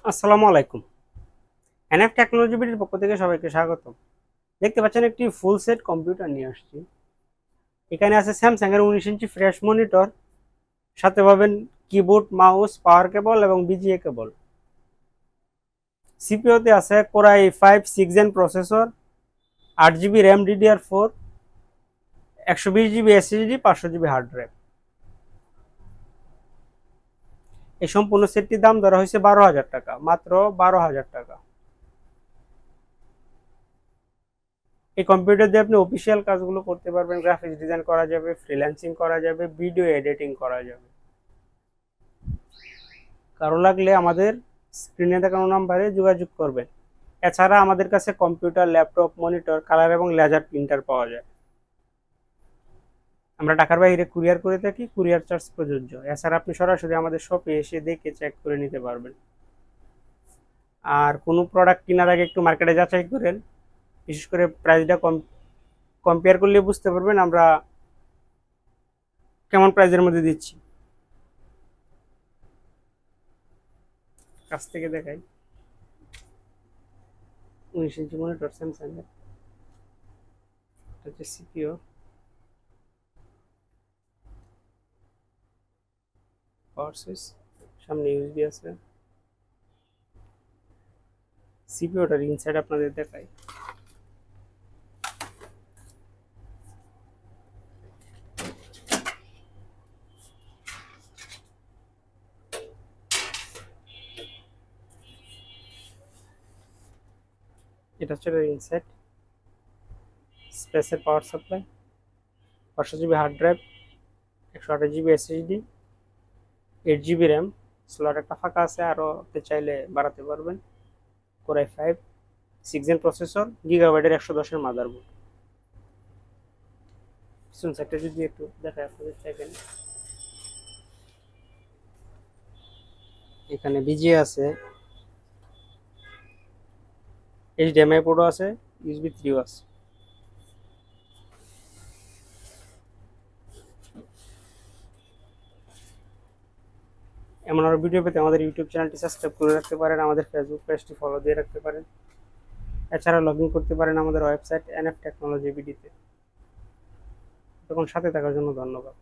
আসসালামু আলাইকুম। NF technology বিডির পক্ষ থেকে সবাইকে স্বাগত। দেখতে পাচ্ছেন একটি ফুল সেট কম্পিউটার নিয়ে আসছি। এখানে আছে স্যামসাং এর 19 ইঞ্চি ফ্রেশ মনিটর, সাথে পাবেন কিবোর্ড, মাউস, পাওয়ার কেবল এবং বিজিএ কেবল। সিপিইউতে আছে core i5 6 gen processor, 8 GB RAM DDR4, 120 GB SSD, 500 GB hard drive. এই সম্পূর্ণ সেটটির দাম ধরা হয়েছে 12,000 টাকা, মাত্র 12,000 টাকা। এই কম্পিউটার দিয়ে আপনি অফিসিয়াল কাজগুলো করতে পারবেন, গ্রাফিক্স ডিজাইন করা যাবে, ফ্রিল্যান্সিং করা যাবে, ভিডিও এডিটিং করা যাবে। কারো লাগলে আমাদের স্ক্রিনে দেখানো নাম্বারে যোগাযোগ করবেন। এছাড়া আমাদের কাছে কম্পিউটার, ল্যাপটপ, মনিটর, কালার এবং লেজার প্রিন্টার পাওয়া যায়। আমরা ঢাকার বাইরে কুরিয়ার করে থাকি, কুরিয়ার চার্জ প্রযোজ্য। এছাড়া আপনি সরাসরি আমাদের শপে এসে দেখে চেক করে নিতে পারবেন। আর কোনো প্রোডাক্ট কেনার আগে একটু মার্কেটে যাচাই করেন, বিশেষ করে প্রাইসটা কম্পেয়ার করলে বুঝতে পারবেন আমরা কেমন প্রাইসের মধ্যে দিচ্ছি। কাছ থেকে দেখাই, 19 ইঞ্চি মনিটর স্যামসাং এর, এটা হচ্ছে সিপিইউ, পাওয়ার সুইচ, সামনে ইউএসবি আছে। সিপিইউটার ইনসাইড আপনাদের দেখাই। এটা হচ্ছে ইনসাইড, স্পেসের power supply, 500 GB hard drive, 128 GB SSD, 8 GB RAM, slot একটা ফাঁকা আছে, আরও আপনি চাইলে বাড়াতে পারবেন। কোরাই i5 6 জেন প্রসেসর, গিগাবাইটের 110-এর মাদারবোর্ড। পিছন সাইডটা যদি একটু দেখায় আপনাদের দেখেন, এখানে বিজিএ আছে, এইচডিএমআই পোর্টও আছে, ইউএসবি 3ও আছে। এমন আরও ভিডিও পেতে আমাদের ইউটিউব চ্যানেলটি সাবস্ক্রাইব করে রাখতে পারেন, আমাদের ফেসবুক পেজটি ফলো দিয়ে রাখতে পারেন। এছাড়া লগ ইন করতে পারেন আমাদের ওয়েবসাইট এনএফ টেকনোলজি বিডিতে। তখন সাথে থাকার জন্য ধন্যবাদ।